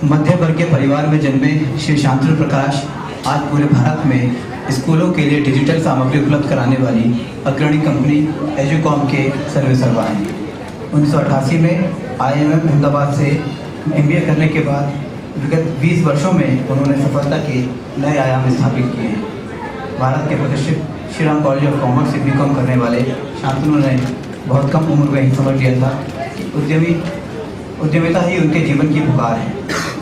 मध्य वर्गीय परिवार में जन्मे श्री शांतनु प्रकाश आज पूरे भारत में स्कूलों के लिए डिजिटल सामग्री उपलब्ध कराने वाली अग्रणी कंपनी एजुकॉम के सर्वेसर्वा हैं। 1988 में IIM अहमदाबाद से MBA करने के बाद विगत 20 वर्षों में उन्होंने सफलता के नए आयाम स्थापित किए हैं। भारत के प्रतिष्ठित Shri Ram college of commerce से BCom करने वाले शांतनु ने बहुत कम उम्र में ही समझ लिया था कि उद्यमिता ही उनके जीवन की पुकार है।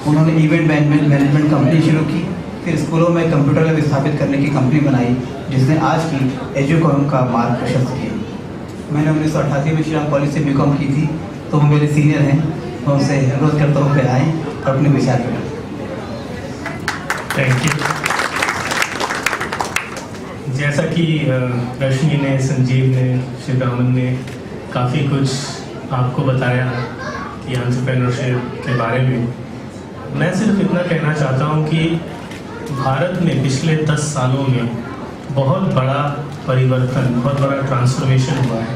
उन्होंने इवेंट मैनेजमेंट कंपनी शुरू की, फिर स्कूलों में कंप्यूटर लैब स्थापित करने की कंपनी बनाई, जिसने आज की एजुकॉम का मार्ग प्रशस्त किया। मैंने 1988 में श्री राम कॉलेज से BCom की थी, तो वो मेरे सीनियर हैं। मैं उनसे अनुरोध करता हूँ कि आएँ और अपने विचार करें। Thank you. जैसा कि रश्मि ने, संजीव ने, श्री रामन ने काफ़ी कुछ आपको बताया कि एंटरप्रेन्योरशिप के बारे में, मैं सिर्फ इतना कहना चाहता हूँ कि भारत में पिछले 10 सालों में बहुत बड़ा परिवर्तन, बहुत बड़ा ट्रांसफॉर्मेशन हुआ है।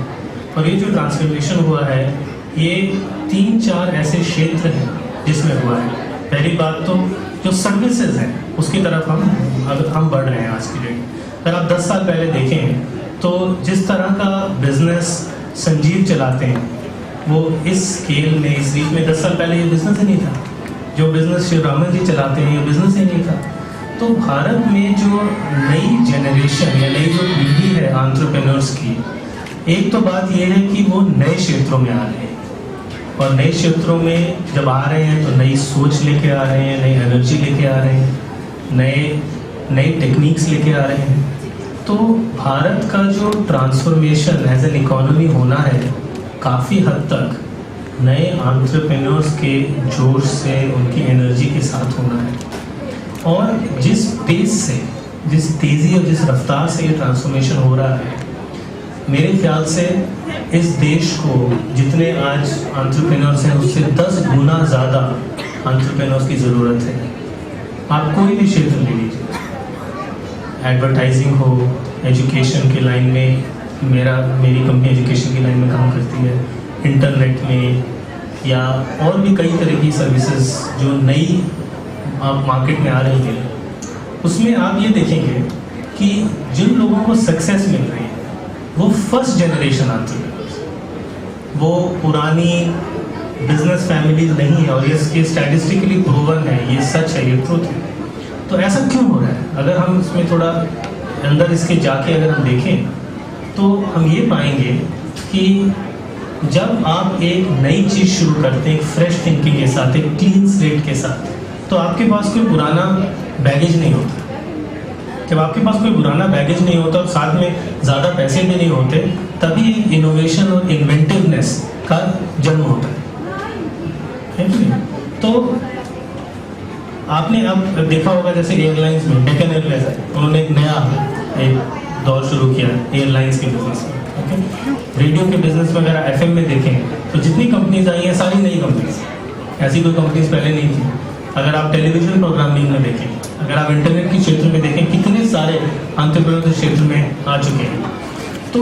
और ये जो ट्रांसफॉर्मेशन हुआ है, ये 3-4 ऐसे क्षेत्र हैं जिसमें हुआ है। पहली बात तो जो सर्विसेज हैं उसकी तरफ हम बढ़ रहे हैं आज की डेट। अगर आप 10 साल पहले देखें तो जिस तरह का बिजनेस संजीव चलाते हैं वो इस स्केल में, इस रीच में 10 साल पहले ये बिजनेस ही नहीं था। जो बिजनेस श्री रामन जी चलाते हैं ये बिजनेस ही नहीं था। तो भारत में जो नई जनरेशन या नई जो पीढ़ी है एंटरप्रेन्योर्स की, एक तो बात ये है कि वो नए क्षेत्रों में आ रहे हैं, और नए क्षेत्रों में जब आ रहे हैं तो नई सोच लेके आ रहे हैं, नई एनर्जी लेके आ रहे हैं, नई टेक्निक्स लेके आ रहे हैं। तो भारत का जो ट्रांसफॉर्मेशन एज एन इकोनॉमी होना है, काफ़ी हद तक नए एंटरप्रेन्योर्स के जोश से, उनकी एनर्जी के साथ होना है। और जिस पेस से, जिस तेज़ी और जिस रफ्तार से ये ट्रांसफॉर्मेशन हो रहा है, मेरे ख्याल से इस देश को जितने आज एंटरप्रेन्योर्स हैं उससे 10 गुना ज़्यादा एंटरप्रेन्योर्स की ज़रूरत है। आप कोई भी क्षेत्र ले लीजिए, एडवर्टाइजिंग हो, एजुकेशन की लाइन में, मेरी कंपनी एजुकेशन की लाइन में काम करती है, इंटरनेट में, या और भी कई तरह की सर्विसेज जो नई मार्केट में आ रही है, उसमें आप ये देखेंगे कि जिन लोगों को सक्सेस मिल रही है वो फर्स्ट जनरेशन एंटरप्रेन्योर्स, वो पुरानी बिजनेस फैमिलीज नहीं है। और ये स्टैटिस्टिकली प्रूवन है, ये सच है, ये ट्रूथ है। तो ऐसा क्यों हो रहा है? अगर हम इसमें थोड़ा अंदर इसके जाके अगर हम देखें तो हम ये पाएंगे कि जब आप एक नई चीज़ शुरू करते हैं, एक फ्रेश थिंकिंग के साथ, एक क्लीन स्लेट के साथ, तो आपके पास कोई पुराना बैगेज नहीं होता। जब आपके पास कोई पुराना बैगेज नहीं होता और साथ में ज़्यादा पैसे भी नहीं होते, तभी इनोवेशन और इन्वेंटिवनेस का जन्म होता है कि नहीं? तो आपने अब देखा होगा जैसे एयरलाइंस में डेक्कन एयरवेज है, उन्होंने एक दौर शुरू किया एयरलाइंस के बिजनेस में। ओके, रेडियो के बिजनेस में अगर FM में देखें तो जितनी कंपनीज आई हैं सारी नई कंपनीज, ऐसी कोई कंपनीज पहले नहीं थी। अगर आप टेलीविजन प्रोग्रामिंग में देखें, अगर आप इंटरनेट के क्षेत्र में देखें, कितने सारे एंटरप्रेन्योर क्षेत्र में आ चुके हैं। तो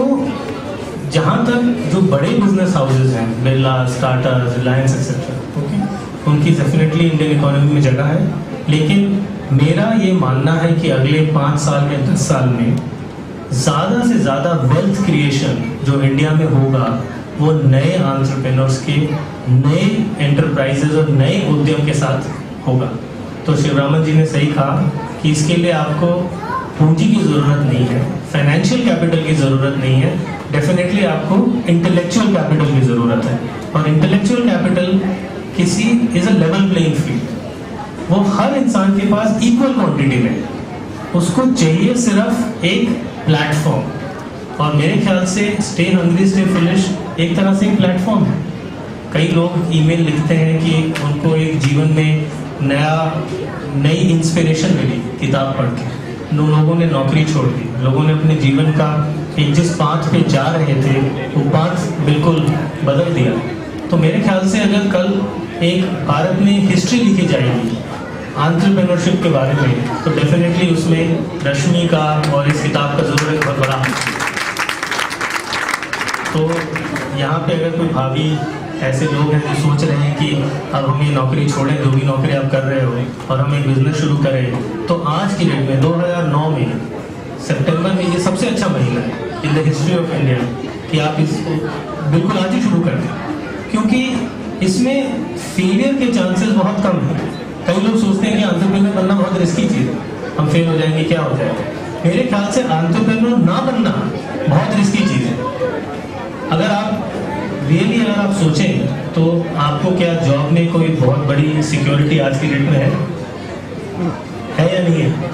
जहाँ तक जो बड़े बिजनेस हाउसेज हैं, बिरला, टाटा, रिलायंस एक्सेट्रा, ओके, उनकी डेफिनेटली इंडियन इकोनॉमी में जगह है। लेकिन मेरा ये मानना है कि अगले 5 साल में, 10 साल में ज़्यादा से ज़्यादा वेल्थ क्रिएशन जो इंडिया में होगा वो नए एंटरप्रेन्योर्स के, नए एंटरप्राइजेज और नए उद्यम के साथ होगा। तो शिवरामन जी ने सही कहा कि इसके लिए आपको पूंजी की ज़रूरत नहीं है, फाइनेंशियल कैपिटल की ज़रूरत नहीं है, डेफिनेटली आपको इंटेलेक्चुअल कैपिटल की ज़रूरत है। और इंटेलेक्चुअल कैपिटल किसी is a level playing field, वो हर इंसान के पास इक्वल क्वांटिटी में, उसको चाहिए सिर्फ एक प्लेटफॉर्म। और मेरे ख्याल से स्टे हंग्री स्टे फुलिश एक तरह से एक प्लेटफॉर्म है। कई लोग ईमेल लिखते हैं कि उनको एक जीवन में नई इंस्पिरेशन मिली किताब पढ़ के, लोगों ने नौकरी छोड़ दी, लोगों ने अपने जीवन का एक जिस पाथ पे जा रहे थे वो पाथ बिल्कुल बदल दिया। तो मेरे ख्याल से अगर कल एक भारत में हिस्ट्री लिखी जाएगी एंटरप्रेन्योरशिप के बारे में, तो डेफिनेटली उसमें रश्मि का और इस किताब का ज़रूर एक बहुत बड़ा। तो यहाँ पे अगर कोई भावी ऐसे लोग हैं जो सोच रहे हैं कि अब हम ये नौकरी छोड़ें, जो भी नौकरी आप कर रहे हो, और हम एक बिजनेस शुरू करें, तो आज की डेट में 2009 में सितंबर में ये सबसे अच्छा महीना है in the history of India कि आप इसको बिल्कुल आज ही शुरू कर दें, क्योंकि इसमें फेलियर के चांसेस बहुत कम हैं। कई लोग सोचते हैं कि एंटरप्रेन्योर बनना बहुत रिस्की चीज़ है, हम फेल हो जाएंगे, क्या हो जाएगा। मेरे ख्याल से एंटरप्रेन्योर ना बनना बहुत रिस्की चीज़ है। अगर आप रियली अगर आप सोचें तो आपको क्या जॉब में कोई बहुत बड़ी सिक्योरिटी आज की डेट में है या नहीं है?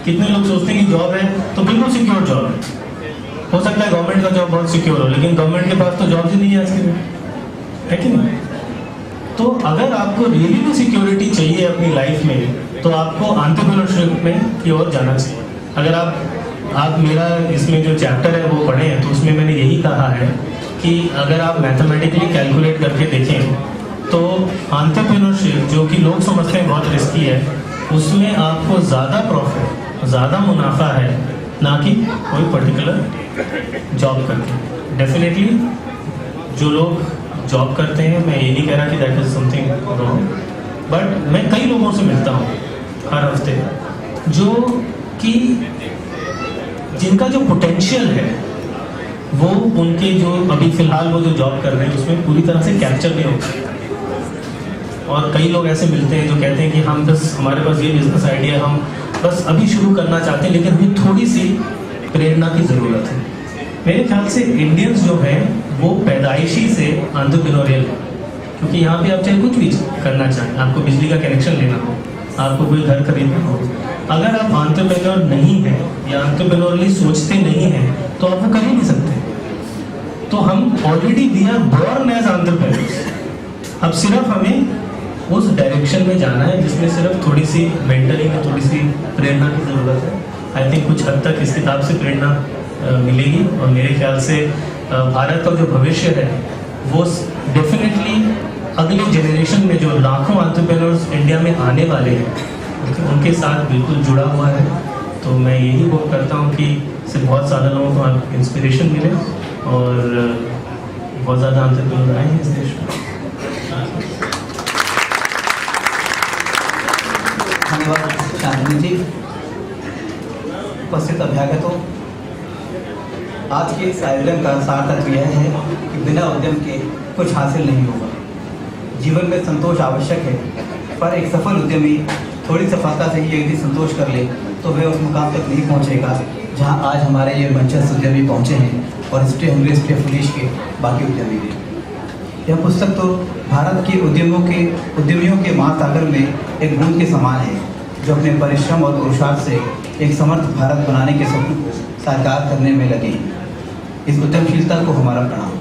कितने लोग सोचते हैं कि जॉब है तो बिल्कुल सिक्योर जॉब है। हो सकता है गवर्नमेंट का जॉब बहुत सिक्योर हो, लेकिन गवर्नमेंट के पास तो जॉब ही नहीं है आज की डेट, है कि नहीं? तो अगर आपको रियली में सिक्योरिटी चाहिए अपनी लाइफ में, तो आपको एंटरप्रेन्योरशिप में की ओर जाना चाहिए। अगर आप मेरा इसमें जो चैप्टर है वो पढ़े हैं, तो उसमें मैंने यही कहा है कि अगर आप मैथमेटिकली कैलकुलेट करके देखें तो एंटरप्रेन्योरशिप, जो कि लोग समझते हैं बहुत रिस्की है, उसमें आपको ज़्यादा प्रॉफिट, ज़्यादा मुनाफा है, ना कि कोई पर्टिकुलर जॉब करके। डेफिनेटली जो लोग जॉब करते हैं, मैं ये नहीं कह रहा कि that is something wrong, but मैं कई लोगों से मिलता हूँ हर हफ्ते जो कि जिनका जो पोटेंशियल है वो उनके जो अभी फिलहाल वो जो जॉब कर रहे हैं उसमें पूरी तरह से कैप्चर नहीं होता। और कई लोग ऐसे मिलते हैं जो कहते हैं कि हम बस, हमारे पास ये बिजनेस आइडिया, हम बस अभी शुरू करना चाहते हैं, लेकिन हमें थोड़ी सी प्रेरणा की ज़रूरत है। मेरे ख्याल से इंडियंस जो हैं वो पैदाइशी से एंटरप्रेन्योरियल है, क्योंकि यहाँ पे आप चाहे कुछ भी करना चाहें, आपको बिजली का कनेक्शन लेना हो, आपको कोई घर खरीदना हो, अगर आप एंटरप्रेन्योर नहीं हैं या एंटरप्रेन्योरली सोचते नहीं हैं तो आप वो कर ही नहीं सकते। तो हम already we are born as entrepreneurs. अब सिर्फ हमें उस डायरेक्शन में जाना है जिसमें सिर्फ थोड़ी सी मेंटली में थोड़ी सी प्रेरणा की ज़रूरत है। आई थिंक कुछ हद तक इस किताब से प्रेरणा मिलेगी, और मेरे ख्याल से भारत का जो भविष्य है वो डेफिनेटली अगले जनरेशन में जो लाखों एंटरप्रेन्योर्स इंडिया में आने वाले हैं उनके साथ बिल्कुल जुड़ा हुआ है। तो मैं यही होप करता हूँ कि इससे बहुत ज़्यादा लोगों को इंस्पिरेशन मिले और बहुत ज़्यादा एंटरप्रेन्योर आए हैं इस देश में। धन्यवाद शांतनु जी। उपस्थित अभ्यागतों, आज के इस आयोजन का सार तत्व यह है कि बिना उद्यम के कुछ हासिल नहीं होगा। जीवन में संतोष आवश्यक है, पर एक सफल उद्यमी थोड़ी सफलता से ही यदि संतोष कर ले तो वह उस मुकाम तक नहीं पहुंचेगा जहां आज हमारे ये मंचस्थ उद्यमी पहुंचे हैं और स्टे हंग्री स्टे फुलिश के बाकी उद्यमी भी। यह पुस्तक तो भारत के उद्यमियों के महासागर में एक बूंद के समान है, जो अपने परिश्रम और पुरुषार्थ से एक समर्थ भारत बनाने के सपने को साकार करने में लगे हैं। इस उद्यमशीलता को हमारा प्रणाम।